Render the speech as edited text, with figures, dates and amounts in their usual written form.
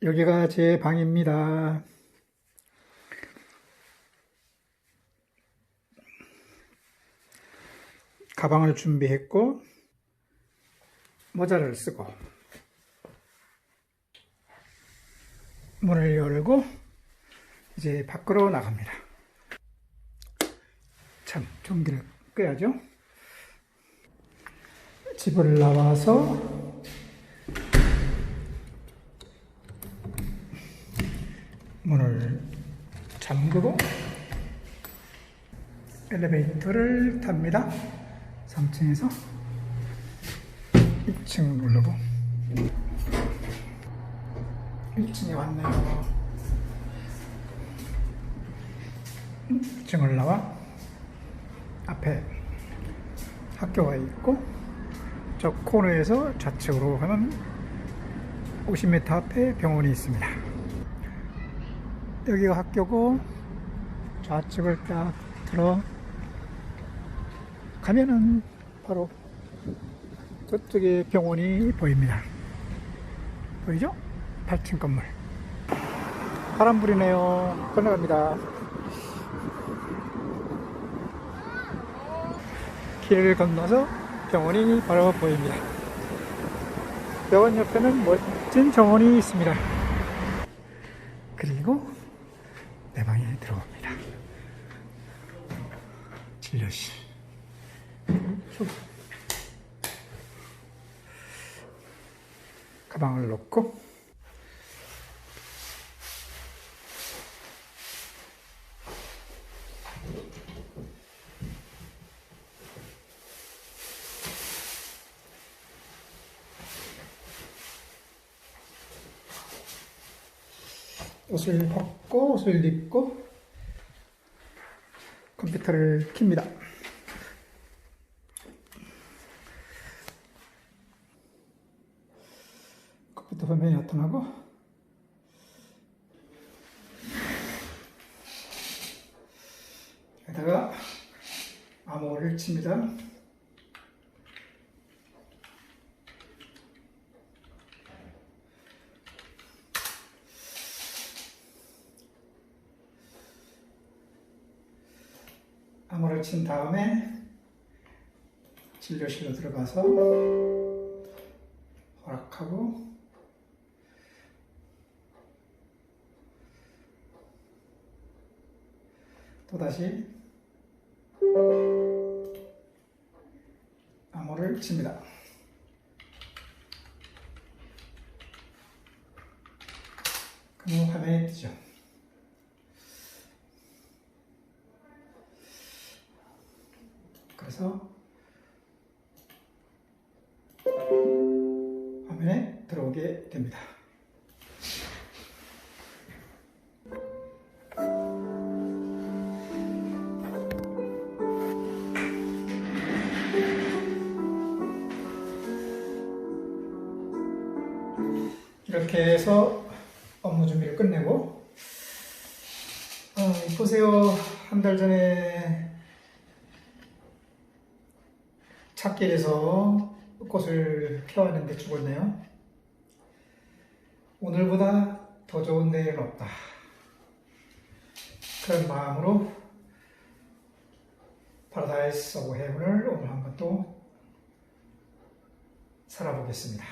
여기가 제 방입니다. 가방을 준비했고 모자를 쓰고 문을 열고 이제 밖으로 나갑니다. 참, 전기를 끄야죠. 집을 나와서 문을 잠그고 엘리베이터를 탑니다. 3층에서 2층 누르고 1층에 왔네요. 2층을 나와 앞에 학교가 있고 저 코너에서 좌측으로 가면 50m 앞에 병원이 있습니다. 여기가 학교고 좌측을 딱 들어 가면은 바로 저쪽에 병원이 보입니다. 보이죠? 8층 건물. 바람 불이네요. 건너갑니다. 길을 건너서 병원이 바로 보입니다. 병원 옆에는 멋진 정원이 있습니다. 그리고 내 방에 들어갑니다. 진료실. 가방을 놓고 옷을 벗고 옷을 입고 컴퓨터를 켭니다. 컴퓨터 화면이 나타나고 여기다가 암호를 칩니다. 암호를 친 다음에 진료실로 들어가서 허락하고 또다시 암호를 칩니다. 그럼 화면이 뜨죠. 그래서 화면에 들어오게 됩니다. 이렇게 해서 업무 준비를 끝내고 보세요. 한 달 전에 찻길에서 꽃을 펴왔는데 죽었네요. 오늘보다 더 좋은 내일은 없다. 그런 마음으로 파라다이스 오브 헤븐을 오늘 한번 또 살아보겠습니다.